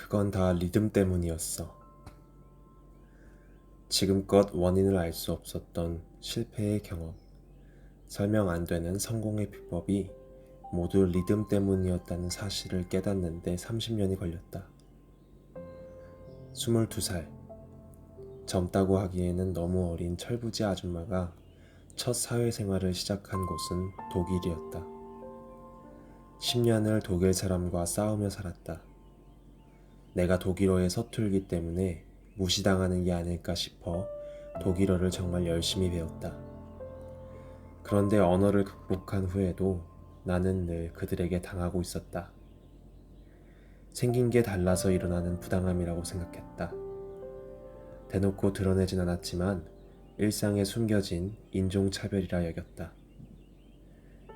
그건 다 리듬 때문이었어. 지금껏 원인을 알 수 없었던 실패의 경험, 설명 안 되는 성공의 비법이 모두 리듬 때문이었다는 사실을 깨닫는데 30년이 걸렸다. 22살, 젊다고 하기에는 너무 어린 철부지 아줌마가 첫 사회생활을 시작한 곳은 독일이었다. 10년을 독일 사람과 싸우며 살았다. 내가 독일어에 서툴기 때문에 무시당하는 게 아닐까 싶어 독일어를 정말 열심히 배웠다. 그런데 언어를 극복한 후에도 나는 늘 그들에게 당하고 있었다. 생긴 게 달라서 일어나는 부당함이라고 생각했다. 대놓고 드러내진 않았지만 일상에 숨겨진 인종차별이라 여겼다.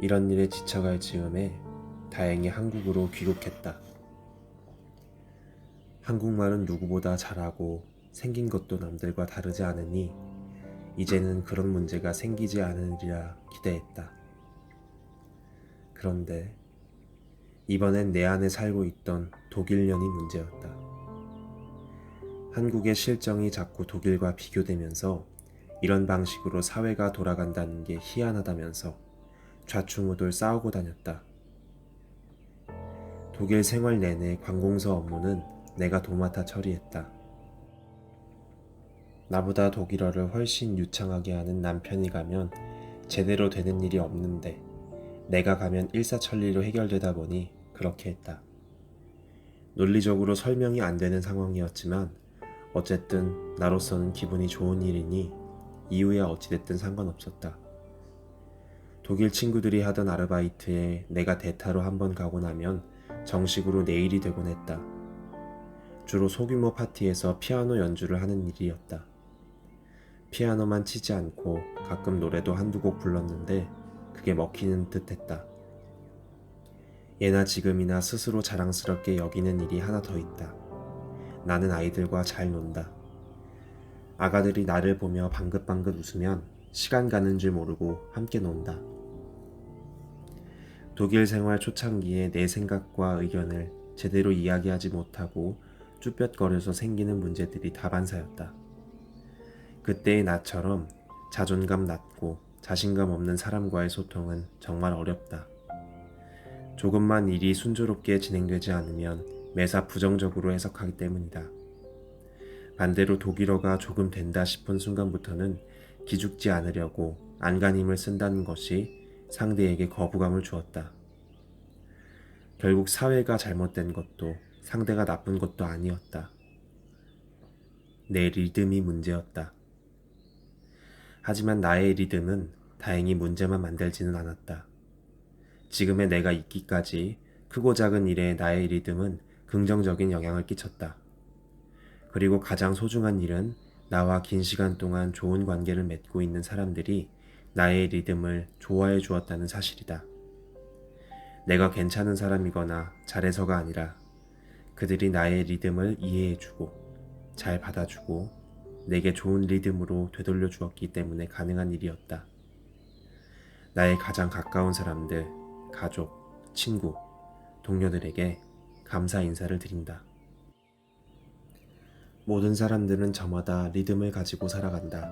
이런 일에 지쳐갈 즈음에 다행히 한국으로 귀국했다. 한국말은 누구보다 잘하고 생긴 것도 남들과 다르지 않으니 이제는 그런 문제가 생기지 않으리라 기대했다. 그런데 이번엔 내 안에 살고 있던 독일년이 문제였다. 한국의 실정이 자꾸 독일과 비교되면서 이런 방식으로 사회가 돌아간다는 게 희한하다면서 좌충우돌 싸우고 다녔다. 독일 생활 내내 관공서 업무는 내가 도맡아 처리했다. 나보다 독일어를 훨씬 유창하게 하는 남편이 가면 제대로 되는 일이 없는데 내가 가면 일사천리로 해결되다 보니 그렇게 했다. 논리적으로 설명이 안 되는 상황이었지만 어쨌든 나로서는 기분이 좋은 일이니 이유야 어찌됐든 상관없었다. 독일 친구들이 하던 아르바이트에 내가 대타로 한번 가고 나면 정식으로 내 일이 되곤 했다. 주로 소규모 파티에서 피아노 연주를 하는 일이었다. 피아노만 치지 않고 가끔 노래도 한두 곡 불렀는데 그게 먹히는 듯 했다. 예나 지금이나 스스로 자랑스럽게 여기는 일이 하나 더 있다. 나는 아이들과 잘 논다. 아가들이 나를 보며 방긋방긋 웃으면 시간 가는 줄 모르고 함께 논다. 독일 생활 초창기에 내 생각과 의견을 제대로 이야기하지 못하고 쭈뼛거려서 생기는 문제들이 다반사였다. 그때의 나처럼 자존감 낮고 자신감 없는 사람과의 소통은 정말 어렵다. 조금만 일이 순조롭게 진행되지 않으면 매사 부정적으로 해석하기 때문이다. 반대로 독일어가 조금 된다 싶은 순간부터는 기죽지 않으려고 안간힘을 쓴다는 것이 상대에게 거부감을 주었다. 결국 사회가 잘못된 것도 상대가 나쁜 것도 아니었다. 내 리듬이 문제였다. 하지만 나의 리듬은 다행히 문제만 만들지는 않았다. 지금의 내가 있기까지 크고 작은 일에 나의 리듬은 긍정적인 영향을 끼쳤다. 그리고 가장 소중한 일은 나와 긴 시간 동안 좋은 관계를 맺고 있는 사람들이 나의 리듬을 좋아해 주었다는 사실이다. 내가 괜찮은 사람이거나 잘해서가 아니라 그들이 나의 리듬을 이해해주고 잘 받아주고 내게 좋은 리듬으로 되돌려 주었기 때문에 가능한 일이었다. 나의 가장 가까운 사람들, 가족, 친구, 동료들에게 감사 인사를 드린다. 모든 사람들은 저마다 리듬을 가지고 살아간다.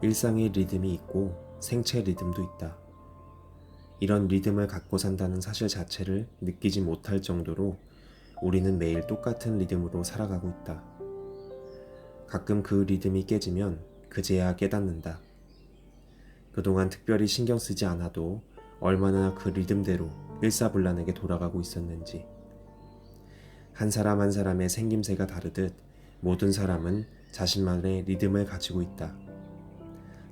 일상의 리듬이 있고 생체 리듬도 있다. 이런 리듬을 갖고 산다는 사실 자체를 느끼지 못할 정도로 우리는 매일 똑같은 리듬으로 살아가고 있다. 가끔 그 리듬이 깨지면 그제야 깨닫는다. 그동안 특별히 신경 쓰지 않아도 얼마나 그 리듬대로 일사불란하게 돌아가고 있었는지. 한 사람 한 사람의 생김새가 다르듯 모든 사람은 자신만의 리듬을 가지고 있다.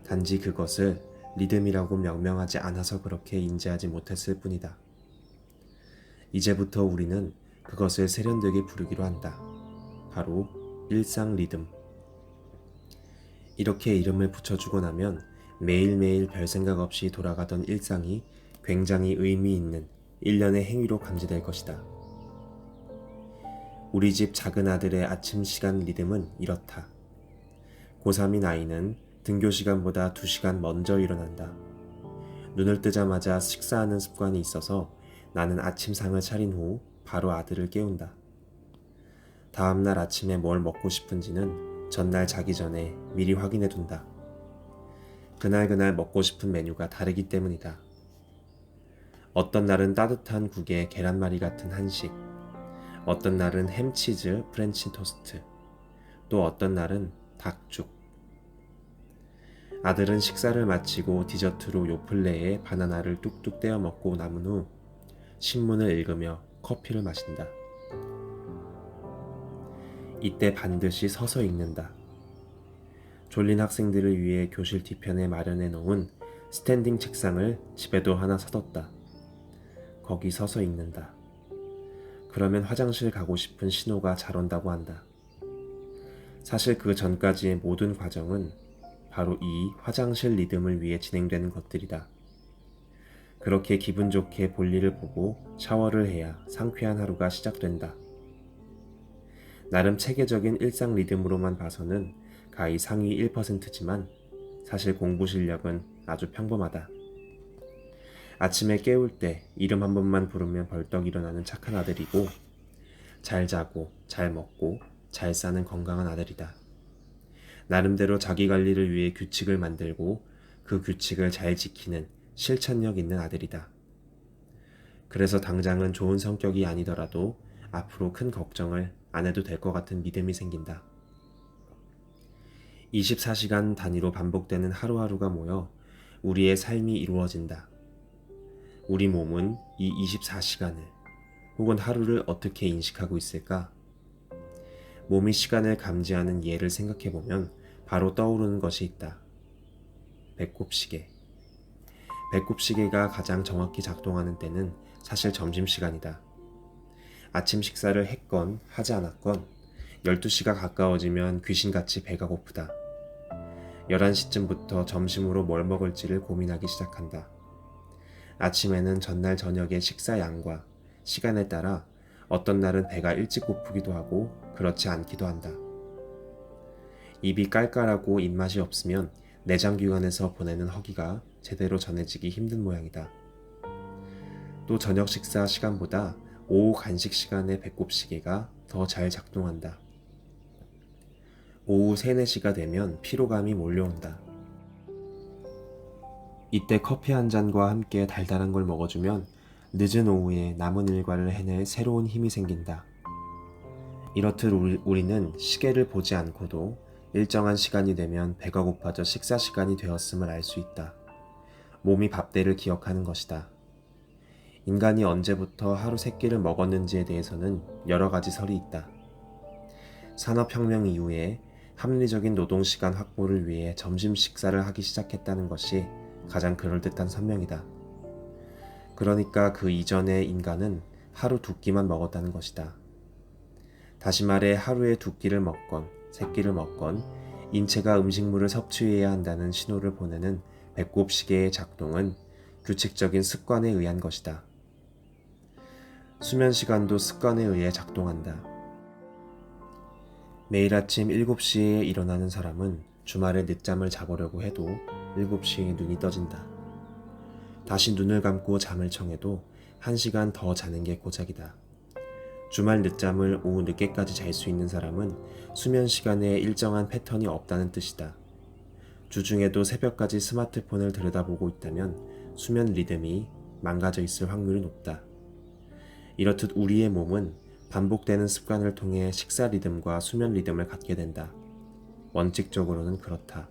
단지 그것을 리듬이라고 명명하지 않아서 그렇게 인지하지 못했을 뿐이다. 이제부터 우리는 그것을 세련되게 부르기로 한다. 바로 일상 리듬. 이렇게 이름을 붙여주고 나면 매일매일 별 생각 없이 돌아가던 일상이 굉장히 의미 있는 일련의 행위로 감지될 것이다. 우리 집 작은 아들의 아침 시간 리듬은 이렇다. 고3인 아이는 등교 시간보다 2시간 먼저 일어난다. 눈을 뜨자마자 식사하는 습관이 있어서 나는 아침상을 차린 후 바로 아들을 깨운다. 다음날 아침에 뭘 먹고 싶은지는 전날 자기 전에 미리 확인해 둔다. 그날 먹고 싶은 메뉴가 다르기 때문이다. 어떤 날은 따뜻한 국에 계란말이 같은 한식, 어떤 날은 햄치즈 프렌치 토스트, 또 어떤 날은 닭죽. 아들은 식사를 마치고 디저트로 요플레에 바나나를 뚝뚝 떼어 먹고 남은 후 신문을 읽으며 커피를 마신다. 이때 반드시 서서 읽는다. 졸린 학생들을 위해 교실 뒤편에 마련해 놓은 스탠딩 책상을 집에도 하나 사뒀다. 거기 서서 읽는다. 그러면 화장실 가고 싶은 신호가 잘 온다고 한다. 사실 그 전까지의 모든 과정은 바로 이 화장실 리듬을 위해 진행되는 것들이다. 그렇게 기분 좋게 볼일을 보고 샤워를 해야 상쾌한 하루가 시작된다. 나름 체계적인 일상 리듬으로만 봐서는 가히 상위 1%지만 사실 공부 실력은 아주 평범하다. 아침에 깨울 때 이름 한 번만 부르면 벌떡 일어나는 착한 아들이고, 잘 자고 잘 먹고 잘 사는 건강한 아들이다. 나름대로 자기 관리를 위해 규칙을 만들고 그 규칙을 잘 지키는 실천력 있는 아들이다. 그래서 당장은 좋은 성격이 아니더라도 앞으로 큰 걱정을 안 해도 될 것 같은 믿음이 생긴다. 24시간 단위로 반복되는 하루하루가 모여 우리의 삶이 이루어진다. 우리 몸은 이 24시간을 혹은 하루를 어떻게 인식하고 있을까? 몸이 시간을 감지하는 예를 생각해보면 바로 떠오르는 것이 있다. 배꼽시계. 배꼽시계가 가장 정확히 작동하는 때는 사실 점심시간이다. 아침 식사를 했건 하지 않았건 12시가 가까워지면 귀신같이 배가 고프다. 11시쯤부터 점심으로 뭘 먹을지를 고민하기 시작한다. 아침에는 전날 저녁의 식사 양과 시간에 따라 어떤 날은 배가 일찍 고프기도 하고 그렇지 않기도 한다. 입이 깔깔하고 입맛이 없으면 내장기관에서 보내는 허기가 제대로 전해지기 힘든 모양이다. 또 저녁 식사 시간보다 오후 간식 시간의 배꼽시계가 더 잘 작동한다. 오후 3, 4시가 되면 피로감이 몰려온다. 이때 커피 한 잔과 함께 달달한 걸 먹어주면 늦은 오후에 남은 일과를 해낼 새로운 힘이 생긴다. 이렇듯 우리는 시계를 보지 않고도 일정한 시간이 되면 배가 고파져 식사 시간이 되었음을 알 수 있다. 몸이 밥때를 기억하는 것이다. 인간이 언제부터 하루 3끼를 먹었는지에 대해서는 여러 가지 설이 있다. 산업혁명 이후에 합리적인 노동시간 확보를 위해 점심 식사를 하기 시작했다는 것이 가장 그럴듯한 설명이다. 그러니까 그 이전에 인간은 하루 2끼만 먹었다는 것이다. 다시 말해 하루에 2끼를 먹건 3끼를 먹건 인체가 음식물을 섭취해야 한다는 신호를 보내는 배꼽시계의 작동은 규칙적인 습관에 의한 것이다. 수면 시간도 습관에 의해 작동한다. 매일 아침 7시에 일어나는 사람은 주말에 늦잠을 자보려고 해도 7시에 눈이 떠진다. 다시 눈을 감고 잠을 청해도 1시간 더 자는 게 고작이다. 주말 늦잠을 오후 늦게까지 잘 수 있는 사람은 수면 시간에 일정한 패턴이 없다는 뜻이다. 주중에도 새벽까지 스마트폰을 들여다보고 있다면 수면 리듬이 망가져 있을 확률이 높다. 이렇듯 우리의 몸은 반복되는 습관을 통해 식사 리듬과 수면 리듬을 갖게 된다. 원칙적으로는 그렇다.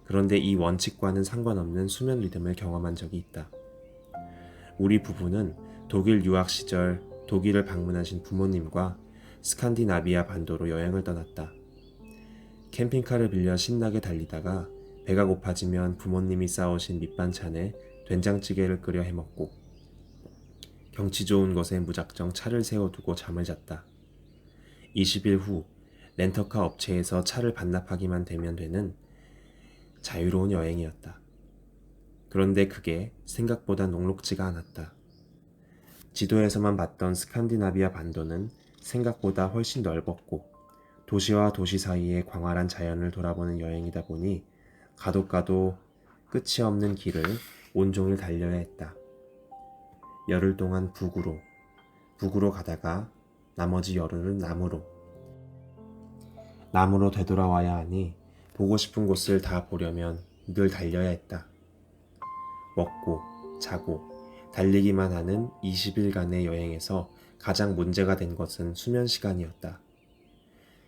그런데 이 원칙과는 상관없는 수면 리듬을 경험한 적이 있다. 우리 부부는 독일 유학 시절 독일을 방문하신 부모님과 스칸디나비아 반도로 여행을 떠났다. 캠핑카를 빌려 신나게 달리다가 배가 고파지면 부모님이 싸오신 밑반찬에 된장찌개를 끓여 해먹고 경치 좋은 곳에 무작정 차를 세워두고 잠을 잤다. 20일 후 렌터카 업체에서 차를 반납하기만 되면 되는 자유로운 여행이었다. 그런데 그게 생각보다 녹록지가 않았다. 지도에서만 봤던 스칸디나비아 반도는 생각보다 훨씬 넓었고 도시와 도시 사이의 광활한 자연을 돌아보는 여행이다 보니 가도 끝이 없는 길을 온종일 달려야 했다. 열흘 동안 북으로 가다가 나머지 열흘은 나무로 되돌아와야 하니 보고 싶은 곳을 다 보려면 늘 달려야 했다. 먹고 자고 달리기만 하는 20일간의 여행에서 가장 문제가 된 것은 수면 시간이었다.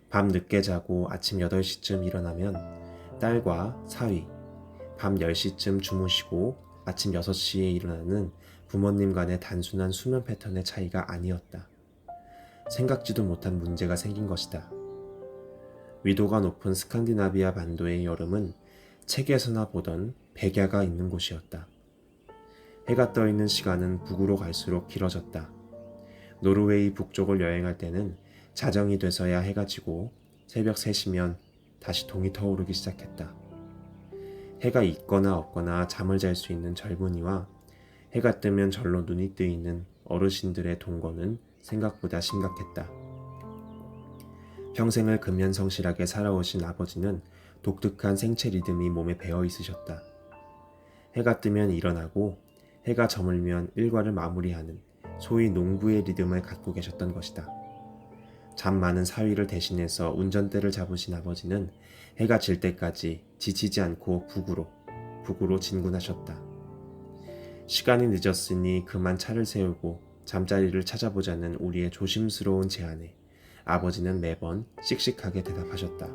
밤 늦게 자고 아침 8시쯤 일어나면 딸과 사위, 밤 10시쯤 주무시고 아침 6시에 일어나는 부모님 간의 단순한 수면 패턴의 차이가 아니었다. 생각지도 못한 문제가 생긴 것이다. 위도가 높은 스칸디나비아 반도의 여름은 책에서나 보던 백야가 있는 곳이었다. 해가 떠 있는 시간은 북으로 갈수록 길어졌다. 노르웨이 북쪽을 여행할 때는 자정이 돼서야 해가 지고 새벽 3시면 다시 동이 터오르기 시작했다. 해가 있거나 없거나 잠을 잘 수 있는 젊은이와 해가 뜨면 절로 눈이 뜨이는 어르신들의 동거는 생각보다 심각했다. 평생을 근면성실하게 살아오신 아버지는 독특한 생체 리듬이 몸에 배어 있으셨다. 해가 뜨면 일어나고 해가 저물면 일과를 마무리하는 소위 농부의 리듬을 갖고 계셨던 것이다. 잠 많은 사위를 대신해서 운전대를 잡으신 아버지는 해가 질 때까지 지치지 않고 북으로 진군하셨다. 시간이 늦었으니 그만 차를 세우고 잠자리를 찾아보자는 우리의 조심스러운 제안에 아버지는 매번 씩씩하게 대답하셨다.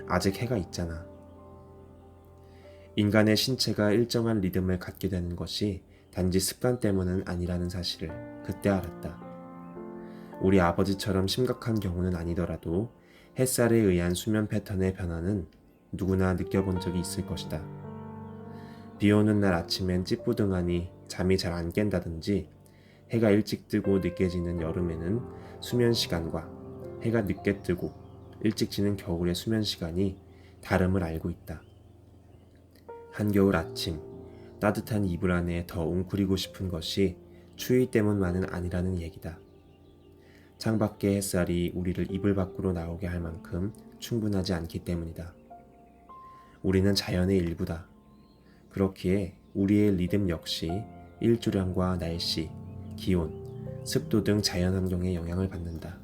아직 해가 있잖아. 인간의 신체가 일정한 리듬을 갖게 되는 것이 단지 습관 때문은 아니라는 사실을 그때 알았다. 우리 아버지처럼 심각한 경우는 아니더라도 햇살에 의한 수면 패턴의 변화는 누구나 느껴본 적이 있을 것이다. 비 오는 날 아침엔 찌뿌둥하니 잠이 잘 안 깬다든지 해가 일찍 뜨고 늦게 지는 여름에는 수면 시간과 해가 늦게 뜨고 일찍 지는 겨울의 수면 시간이 다름을 알고 있다. 한겨울 아침 따뜻한 이불 안에 더 웅크리고 싶은 것이 추위 때문만은 아니라는 얘기다. 창밖의 햇살이 우리를 이불 밖으로 나오게 할 만큼 충분하지 않기 때문이다. 우리는 자연의 일부다. 그렇기에 우리의 리듬 역시 일조량과 날씨, 기온, 습도 등 자연환경에 영향을 받는다.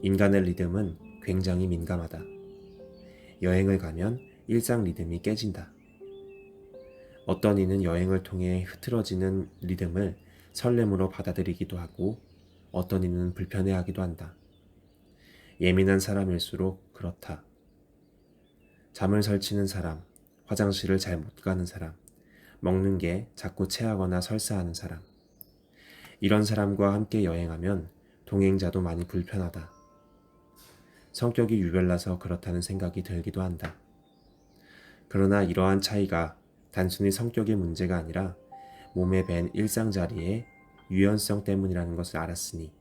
인간의 리듬은 굉장히 민감하다. 여행을 가면 일상 리듬이 깨진다. 어떤 이는 여행을 통해 흐트러지는 리듬을 설렘으로 받아들이기도 하고 어떤 이는 불편해하기도 한다. 예민한 사람일수록 그렇다. 잠을 설치는 사람, 화장실을 잘 못 가는 사람, 먹는 게 자꾸 체하거나 설사하는 사람. 이런 사람과 함께 여행하면 동행자도 많이 불편하다. 성격이 유별나서 그렇다는 생각이 들기도 한다. 그러나 이러한 차이가 단순히 성격의 문제가 아니라 몸에 밴 일상자리의 유연성 때문이라는 것을 알았으니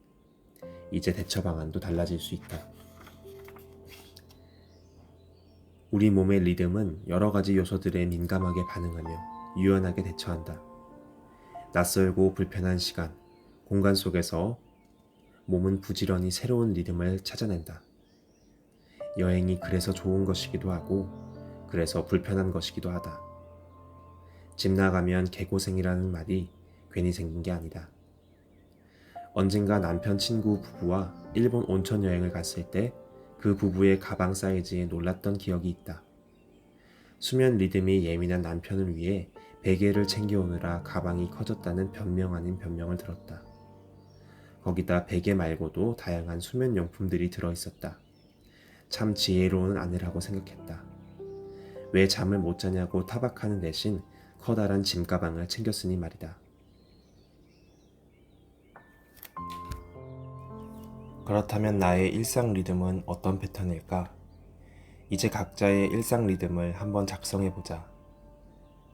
이제 대처 방안도 달라질 수 있다. 우리 몸의 리듬은 여러 가지 요소들에 민감하게 반응하며 유연하게 대처한다. 낯설고 불편한 시간, 공간 속에서 몸은 부지런히 새로운 리듬을 찾아낸다. 여행이 그래서 좋은 것이기도 하고 그래서 불편한 것이기도 하다. 집 나가면 개고생이라는 말이 괜히 생긴 게 아니다. 언젠가 남편 친구 부부와 일본 온천 여행을 갔을 때 그 부부의 가방 사이즈에 놀랐던 기억이 있다. 수면 리듬이 예민한 남편을 위해 베개를 챙겨오느라 가방이 커졌다는 변명 아닌 변명을 들었다. 거기다 베개 말고도 다양한 수면 용품들이 들어있었다. 참 지혜로운 아내라고 생각했다. 왜 잠을 못 자냐고 타박하는 대신 커다란 짐가방을 챙겼으니 말이다. 그렇다면 나의 일상 리듬은 어떤 패턴일까? 이제 각자의 일상 리듬을 한번 작성해보자.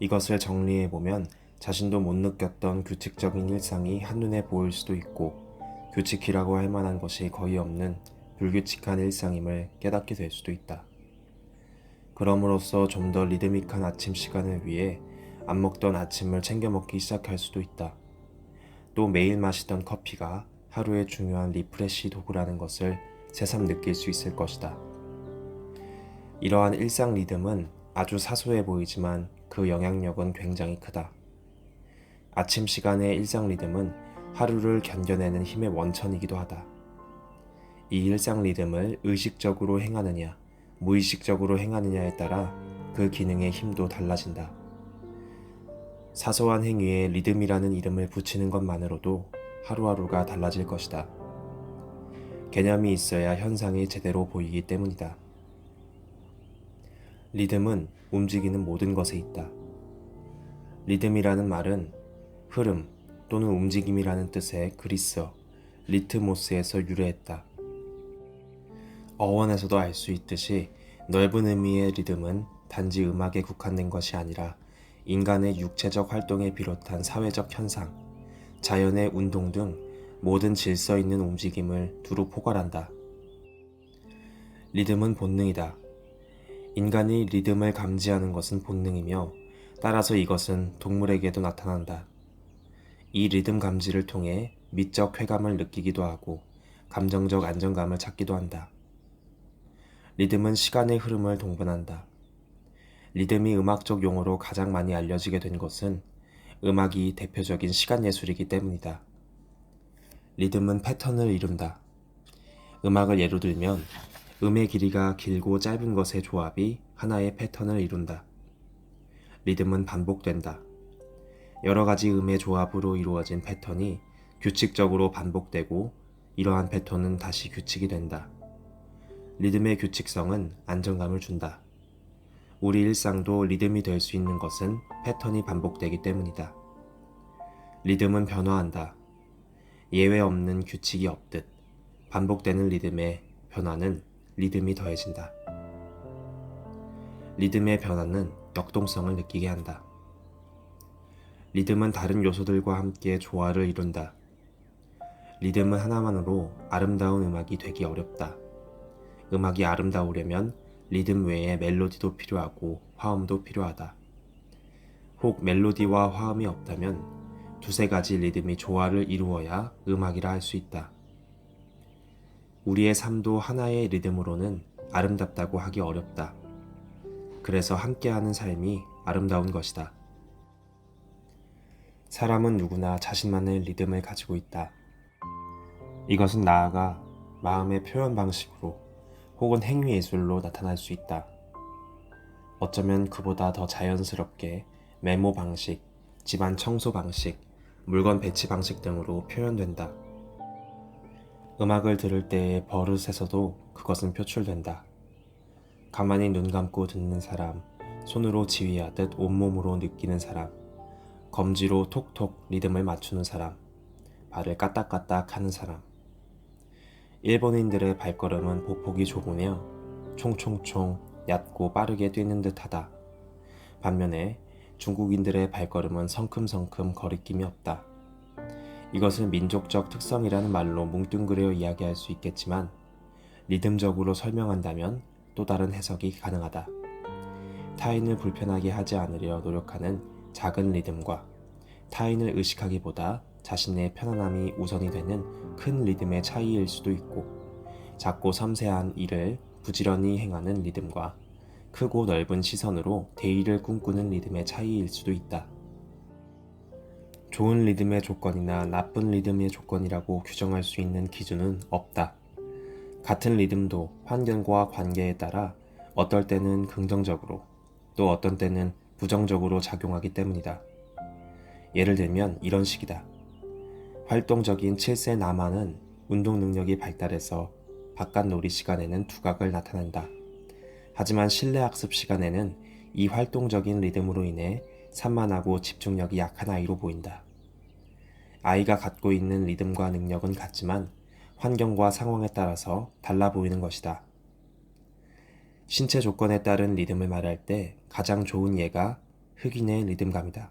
이것을 정리해보면 자신도 못 느꼈던 규칙적인 일상이 한눈에 보일 수도 있고 규칙이라고 할 만한 것이 거의 없는 불규칙한 일상임을 깨닫게 될 수도 있다. 그럼으로써 좀 더 리드믹한 아침 시간을 위해 안 먹던 아침을 챙겨 먹기 시작할 수도 있다. 또 매일 마시던 커피가 하루의 중요한 리프레시 도구라는 것을 새삼 느낄 수 있을 것이다. 이러한 일상 리듬은 아주 사소해 보이지만 그 영향력은 굉장히 크다. 아침 시간의 일상 리듬은 하루를 견뎌내는 힘의 원천이기도 하다. 이 일상 리듬을 의식적으로 행하느냐, 무의식적으로 행하느냐에 따라 그 기능의 힘도 달라진다. 사소한 행위에 리듬이라는 이름을 붙이는 것만으로도 하루하루가 달라질 것이다. 개념이 있어야 현상이 제대로 보이기 때문이다. 리듬은 움직이는 모든 것에 있다. 리듬이라는 말은 흐름 또는 움직임이라는 뜻의 그리스어 리트모스에서 유래했다. 어원에서도 알 수 있듯이 넓은 의미의 리듬은 단지 음악에 국한된 것이 아니라 인간의 육체적 활동에 비롯한 사회적 현상, 자연의 운동 등 모든 질서 있는 움직임을 두루 포괄한다. 리듬은 본능이다. 인간이 리듬을 감지하는 것은 본능이며 따라서 이것은 동물에게도 나타난다. 이 리듬 감지를 통해 미적 쾌감을 느끼기도 하고 감정적 안정감을 찾기도 한다. 리듬은 시간의 흐름을 동반한다. 리듬이 음악적 용어로 가장 많이 알려지게 된 것은 음악이 대표적인 시간 예술이기 때문이다. 리듬은 패턴을 이룬다. 음악을 예로 들면 음의 길이가 길고 짧은 것의 조합이 하나의 패턴을 이룬다. 리듬은 반복된다. 여러 가지 음의 조합으로 이루어진 패턴이 규칙적으로 반복되고 이러한 패턴은 다시 규칙이 된다. 리듬의 규칙성은 안정감을 준다. 우리 일상도 리듬이 될 수 있는 것은 패턴이 반복되기 때문이다. 리듬은 변화한다. 예외 없는 규칙이 없듯 반복되는 리듬의 변화는 리듬이 더해진다. 리듬의 변화는 역동성을 느끼게 한다. 리듬은 다른 요소들과 함께 조화를 이룬다. 리듬은 하나만으로 아름다운 음악이 되기 어렵다. 음악이 아름다우려면 리듬 외에 멜로디도 필요하고 화음도 필요하다. 혹 멜로디와 화음이 없다면 두세 가지 리듬이 조화를 이루어야 음악이라 할 수 있다. 우리의 삶도 하나의 리듬으로는 아름답다고 하기 어렵다. 그래서 함께하는 삶이 아름다운 것이다. 사람은 누구나 자신만의 리듬을 가지고 있다. 이것은 나아가 마음의 표현 방식으로 혹은 행위 예술로 나타날 수 있다. 어쩌면 그보다 더 자연스럽게 메모 방식, 집안 청소 방식, 물건 배치 방식 등으로 표현된다. 음악을 들을 때의 버릇에서도 그것은 표출된다. 가만히 눈 감고 듣는 사람, 손으로 지휘하듯 온몸으로 느끼는 사람, 검지로 톡톡 리듬을 맞추는 사람, 발을 까딱까딱 하는 사람. 일본인들의 발걸음은 보폭이 좁으며 총총총 얕고 빠르게 뛰는 듯하다. 반면에 중국인들의 발걸음은 성큼성큼 거리낌이 없다. 이것을 민족적 특성이라는 말로 뭉뚱그려 이야기할 수 있겠지만 리듬적으로 설명한다면 또 다른 해석이 가능하다. 타인을 불편하게 하지 않으려 노력하는 작은 리듬과 타인을 의식하기보다 자신의 편안함이 우선이 되는 큰 리듬의 차이일 수도 있고, 작고 섬세한 일을 부지런히 행하는 리듬과 크고 넓은 시선으로 대의를 꿈꾸는 리듬의 차이일 수도 있다. 좋은 리듬의 조건이나 나쁜 리듬의 조건이라고 규정할 수 있는 기준은 없다. 같은 리듬도 환경과 관계에 따라 어떨 때는 긍정적으로 또 어떤 때는 부정적으로 작용하기 때문이다. 예를 들면 이런 식이다. 활동적인 7세 남아는 운동 능력이 발달해서 바깥 놀이 시간에는 두각을 나타낸다. 하지만 실내 학습 시간에는 이 활동적인 리듬으로 인해 산만하고 집중력이 약한 아이로 보인다. 아이가 갖고 있는 리듬과 능력은 같지만 환경과 상황에 따라서 달라 보이는 것이다. 신체 조건에 따른 리듬을 말할 때 가장 좋은 예가 흑인의 리듬감이다.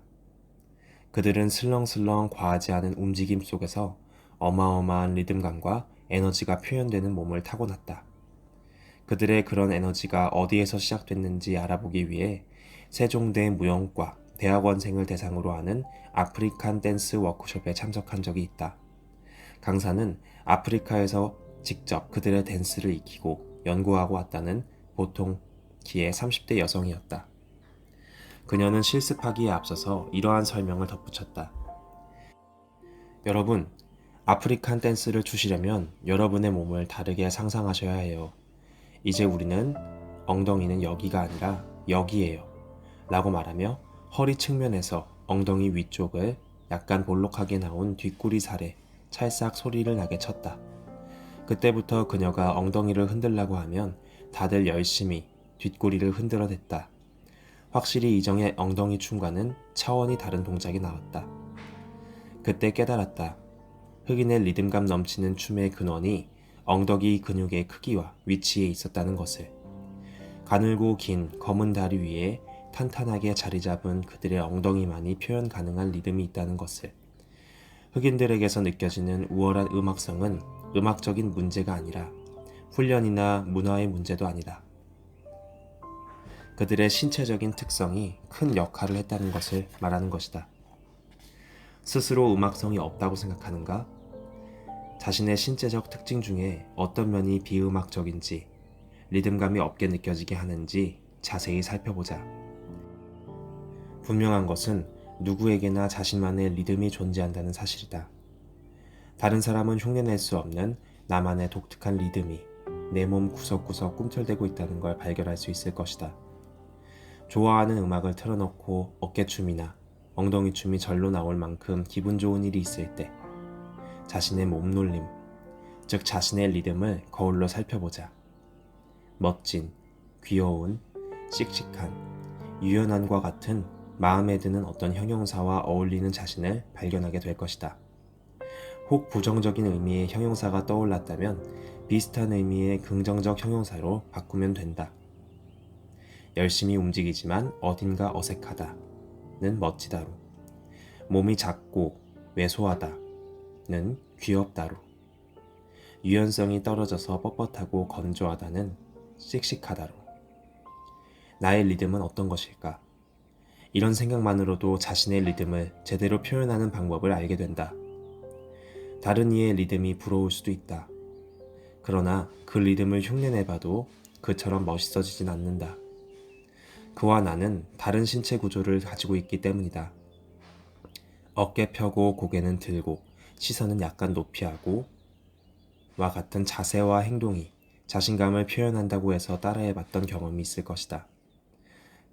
그들은 슬렁슬렁 과하지 않은 움직임 속에서 어마어마한 리듬감과 에너지가 표현되는 몸을 타고났다. 그들의 그런 에너지가 어디에서 시작됐는지 알아보기 위해 세종대 무용과 대학원생을 대상으로 하는 아프리칸 댄스 워크숍에 참석한 적이 있다. 강사는 아프리카에서 직접 그들의 댄스를 익히고 연구하고 왔다는 보통 기의 30대 여성이었다. 그녀는 실습하기에 앞서서 이러한 설명을 덧붙였다. 여러분, 아프리칸 댄스를 추시려면 여러분의 몸을 다르게 상상하셔야 해요. 이제 우리는 엉덩이는 여기가 아니라 여기예요. 라고 말하며 허리 측면에서 엉덩이 위쪽을 약간 볼록하게 나온 뒷구리 살에 찰싹 소리를 나게 쳤다. 그때부터 그녀가 엉덩이를 흔들라고 하면 다들 열심히 뒷구리를 흔들어댔다. 확실히 이정의 엉덩이 춤과는 차원이 다른 동작이 나왔다. 그때 깨달았다. 흑인의 리듬감 넘치는 춤의 근원이 엉덩이 근육의 크기와 위치에 있었다는 것을. 가늘고 긴 검은 다리 위에 탄탄하게 자리 잡은 그들의 엉덩이만이 표현 가능한 리듬이 있다는 것을. 흑인들에게서 느껴지는 우월한 음악성은 음악적인 문제가 아니라 훈련이나 문화의 문제도 아니다. 그들의 신체적인 특성이 큰 역할을 했다는 것을 말하는 것이다. 스스로 음악성이 없다고 생각하는가? 자신의 신체적 특징 중에 어떤 면이 비음악적인지, 리듬감이 없게 느껴지게 하는지 자세히 살펴보자. 분명한 것은 누구에게나 자신만의 리듬이 존재한다는 사실이다. 다른 사람은 흉내낼 수 없는 나만의 독특한 리듬이 내 몸 구석구석 꿈틀대고 있다는 걸 발견할 수 있을 것이다. 좋아하는 음악을 틀어놓고 어깨춤이나 엉덩이춤이 절로 나올 만큼 기분 좋은 일이 있을 때 자신의 몸놀림, 즉 자신의 리듬을 거울로 살펴보자. 멋진, 귀여운, 씩씩한, 유연한과 같은 마음에 드는 어떤 형용사와 어울리는 자신을 발견하게 될 것이다. 혹 부정적인 의미의 형용사가 떠올랐다면 비슷한 의미의 긍정적 형용사로 바꾸면 된다. 열심히 움직이지만 어딘가 어색하다는 멋지다로, 몸이 작고 왜소하다는 귀엽다로, 유연성이 떨어져서 뻣뻣하고 건조하다는 씩씩하다로. 나의 리듬은 어떤 것일까? 이런 생각만으로도 자신의 리듬을 제대로 표현하는 방법을 알게 된다. 다른 이의 리듬이 부러울 수도 있다. 그러나 그 리듬을 흉내내봐도 그처럼 멋있어지진 않는다. 그와 나는 다른 신체 구조를 가지고 있기 때문이다. 어깨 펴고 고개는 들고 시선은 약간 높이 하고 와 같은 자세와 행동이 자신감을 표현한다고 해서 따라해봤던 경험이 있을 것이다.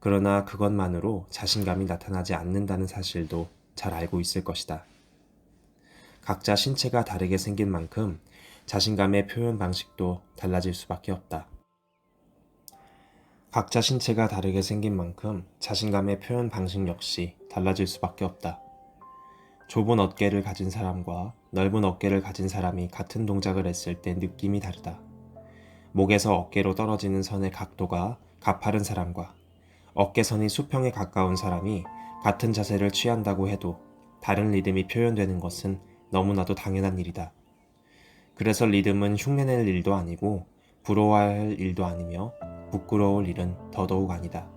그러나 그것만으로 자신감이 나타나지 않는다는 사실도 잘 알고 있을 것이다. 각자 신체가 다르게 생긴 만큼 자신감의 표현 방식도 달라질 수밖에 없다. 각자 신체가 다르게 생긴 만큼 자신감의 표현 방식 역시 달라질 수밖에 없다. 좁은 어깨를 가진 사람과 넓은 어깨를 가진 사람이 같은 동작을 했을 때 느낌이 다르다. 목에서 어깨로 떨어지는 선의 각도가 가파른 사람과 어깨선이 수평에 가까운 사람이 같은 자세를 취한다고 해도 다른 리듬이 표현되는 것은 너무나도 당연한 일이다. 그래서 리듬은 흉내낼 일도 아니고 부러워할 일도 아니며 부끄러울 일은 더더욱 아니다.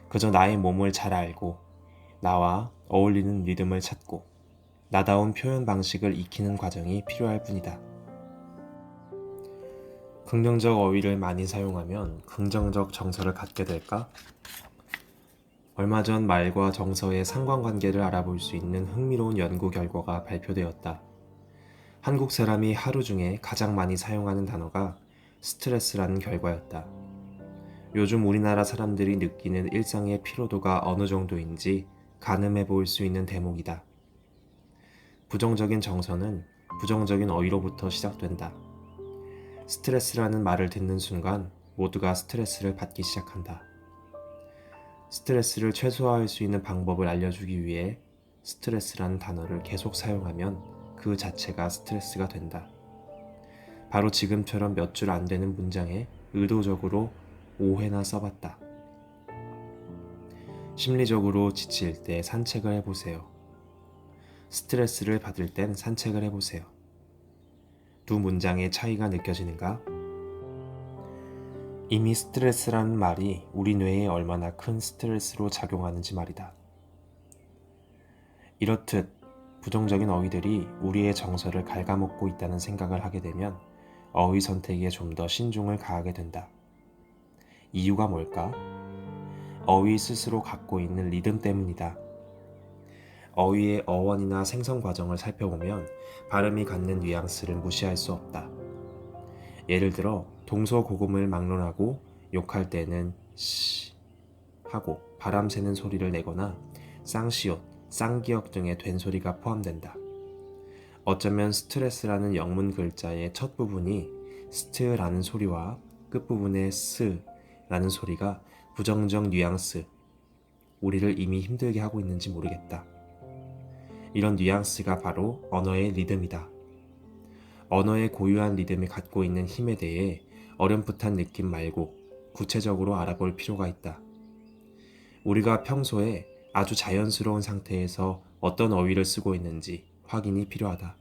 그저 나의 몸을 잘 알고 나와 어울리는 리듬을 찾고 나다운 표현 방식을 익히는 과정이 필요할 뿐이다. 긍정적 어휘를 많이 사용하면 긍정적 정서를 갖게 될까? 얼마 전 말과 정서의 상관관계를 알아볼 수 있는 흥미로운 연구 결과가 발표되었다. 한국 사람이 하루 중에 가장 많이 사용하는 단어가 스트레스라는 결과였다. 요즘 우리나라 사람들이 느끼는 일상의 피로도가 어느 정도인지 가늠해 볼 수 있는 대목이다. 부정적인 정서는 부정적인 어휘로부터 시작된다. 스트레스라는 말을 듣는 순간 모두가 스트레스를 받기 시작한다. 스트레스를 최소화할 수 있는 방법을 알려주기 위해 스트레스라는 단어를 계속 사용하면 그 자체가 스트레스가 된다. 바로 지금처럼 몇 줄 안 되는 문장에 의도적으로 5회나 써봤다. 심리적으로 지칠 때 산책을 해보세요. 스트레스를 받을 땐 산책을 해보세요. 두 문장의 차이가 느껴지는가? 이미 스트레스라는 말이 우리 뇌에 얼마나 큰 스트레스로 작용하는지 말이다. 이렇듯 부정적인 어휘들이 우리의 정서를 갉아먹고 있다는 생각을 하게 되면 어휘 선택에 좀 더 신중을 가하게 된다. 이유가 뭘까? 어휘 스스로 갖고 있는 리듬 때문이다. 어휘의 어원이나 생성 과정을 살펴보면 발음이 갖는 뉘앙스를 무시할 수 없다. 예를 들어 동서고금을 막론하고 욕할 때는 씨 하고 바람 새는 소리를 내거나 쌍시옷, 쌍기역 등의 된소리가 포함된다. 어쩌면 스트레스라는 영문 글자의 첫 부분이 스트라는 소리와 끝부분의 스라는 소리가 부정적 뉘앙스, 우리를 이미 힘들게 하고 있는지 모르겠다. 이런 뉘앙스가 바로 언어의 리듬이다. 언어의 고유한 리듬이 갖고 있는 힘에 대해 어렴풋한 느낌 말고 구체적으로 알아볼 필요가 있다. 우리가 평소에 아주 자연스러운 상태에서 어떤 어휘를 쓰고 있는지 확인이 필요하다.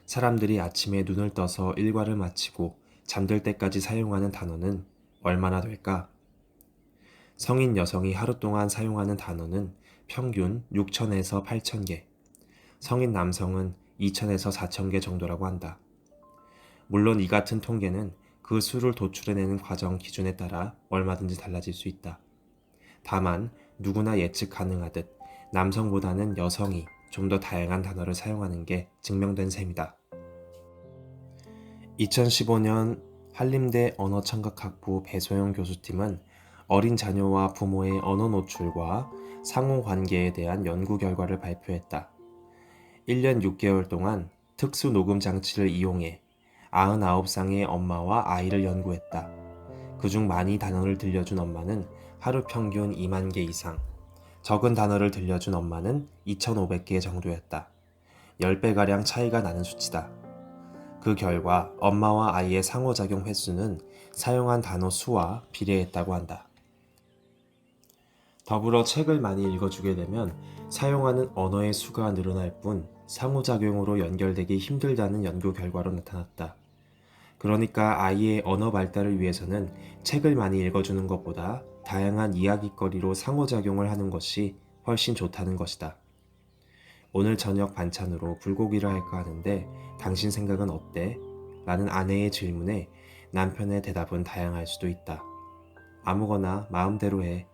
사람들이 아침에 눈을 떠서 일과를 마치고 잠들 때까지 사용하는 단어는 얼마나 될까? 성인 여성이 하루 동안 사용하는 단어는 평균 6,000에서 8,000개, 성인 남성은 2,000에서 4,000개 정도라고 한다. 물론 이 같은 통계는 그 수를 도출해내는 과정 기준에 따라 얼마든지 달라질 수 있다. 다만 누구나 예측 가능하듯 남성보다는 여성이 좀 더 다양한 단어를 사용하는 게 증명된 셈이다. 2015년 한림대 언어청각학부 배소영 교수팀은 어린 자녀와 부모의 언어 노출과 상호관계에 대한 연구 결과를 발표했다. 1년 6개월 동안 특수 녹음 장치를 이용해 99쌍의 엄마와 아이를 연구했다. 그중 많이 단어를 들려준 엄마는 하루 평균 2만 개 이상, 적은 단어를 들려준 엄마는 2,500개 정도였다. 10배가량 차이가 나는 수치다. 그 결과 엄마와 아이의 상호작용 횟수는 사용한 단어 수와 비례했다고 한다. 더불어 책을 많이 읽어주게 되면 사용하는 언어의 수가 늘어날 뿐 상호작용으로 연결되기 힘들다는 연구 결과로 나타났다. 그러니까 아이의 언어 발달을 위해서는 책을 많이 읽어주는 것보다 다양한 이야깃거리로 상호작용을 하는 것이 훨씬 좋다는 것이다. 오늘 저녁 반찬으로 불고기를 할까 하는데 당신 생각은 어때? 라는 아내의 질문에 남편의 대답은 다양할 수도 있다. 아무거나 마음대로 해.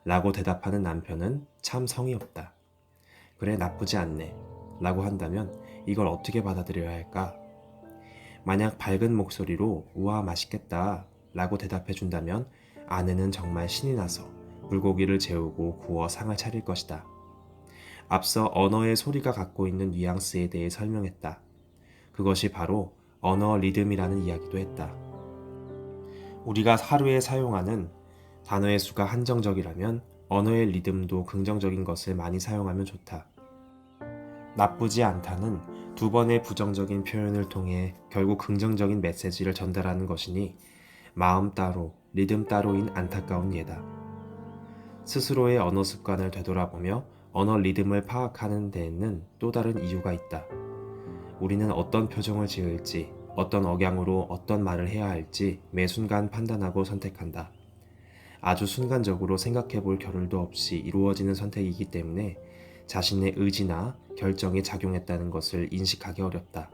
라고 대답하는 남편은 참 성의 없다. 그래, 나쁘지 않네. 라고 한다면 이걸 어떻게 받아들여야 할까? 만약 밝은 목소리로 우와 맛있겠다 라고 대답해 준다면 아내는 정말 신이 나서 불고기를 재우고 구워 상을 차릴 것이다. 앞서 언어의 소리가 갖고 있는 뉘앙스에 대해 설명했다. 그것이 바로 언어 리듬이라는 이야기도 했다. 우리가 하루에 사용하는 단어의 수가 한정적이라면 언어의 리듬도 긍정적인 것을 많이 사용하면 좋다. 나쁘지 않다는 두 번의 부정적인 표현을 통해 결국 긍정적인 메시지를 전달하는 것이니 마음 따로, 리듬 따로인 안타까운 예다. 스스로의 언어 습관을 되돌아보며 언어 리듬을 파악하는 데에는 또 다른 이유가 있다. 우리는 어떤 표정을 지을지, 어떤 억양으로 어떤 말을 해야 할지 매 순간 판단하고 선택한다. 아주 순간적으로 생각해 볼 겨를도 없이 이루어지는 선택이기 때문에 자신의 의지나 결정에 작용했다는 것을 인식하기 어렵다.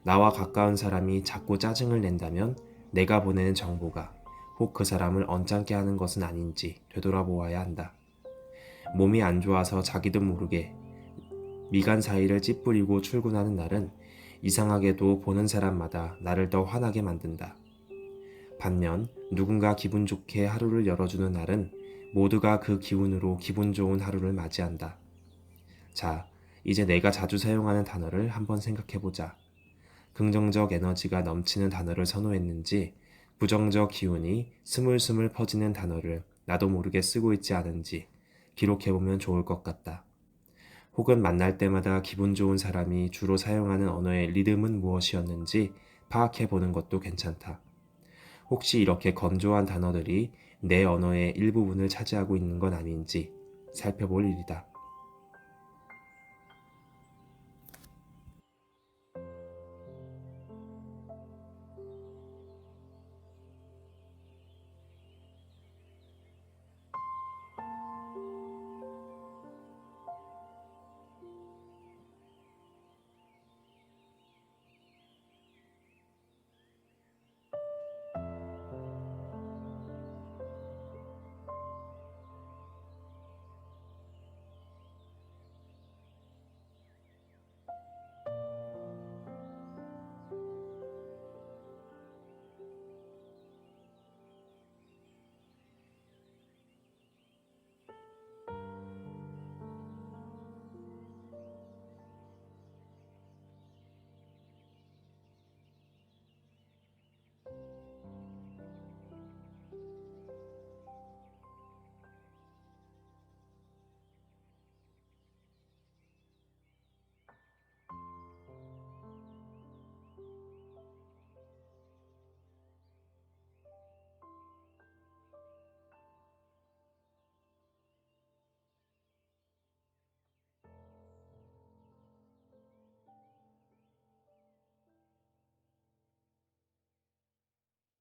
나와 가까운 사람이 자꾸 짜증을 낸다면 내가 보내는 정보가 혹 그 사람을 언짢게 하는 것은 아닌지 되돌아보아야 한다. 몸이 안 좋아서 자기도 모르게 미간 사이를 찌푸리고 출근하는 날은 이상하게도 보는 사람마다 나를 더 화나게 만든다. 반면 누군가 기분 좋게 하루를 열어주는 날은 모두가 그 기운으로 기분 좋은 하루를 맞이한다. 자, 이제 내가 자주 사용하는 단어를 한번 생각해보자. 긍정적 에너지가 넘치는 단어를 선호했는지, 부정적 기운이 스물스물 퍼지는 단어를 나도 모르게 쓰고 있지 않은지 기록해보면 좋을 것 같다. 혹은 만날 때마다 기분 좋은 사람이 주로 사용하는 언어의 리듬은 무엇이었는지 파악해보는 것도 괜찮다. 혹시 이렇게 건조한 단어들이 내 언어의 일부분을 차지하고 있는 건 아닌지 살펴볼 일이다.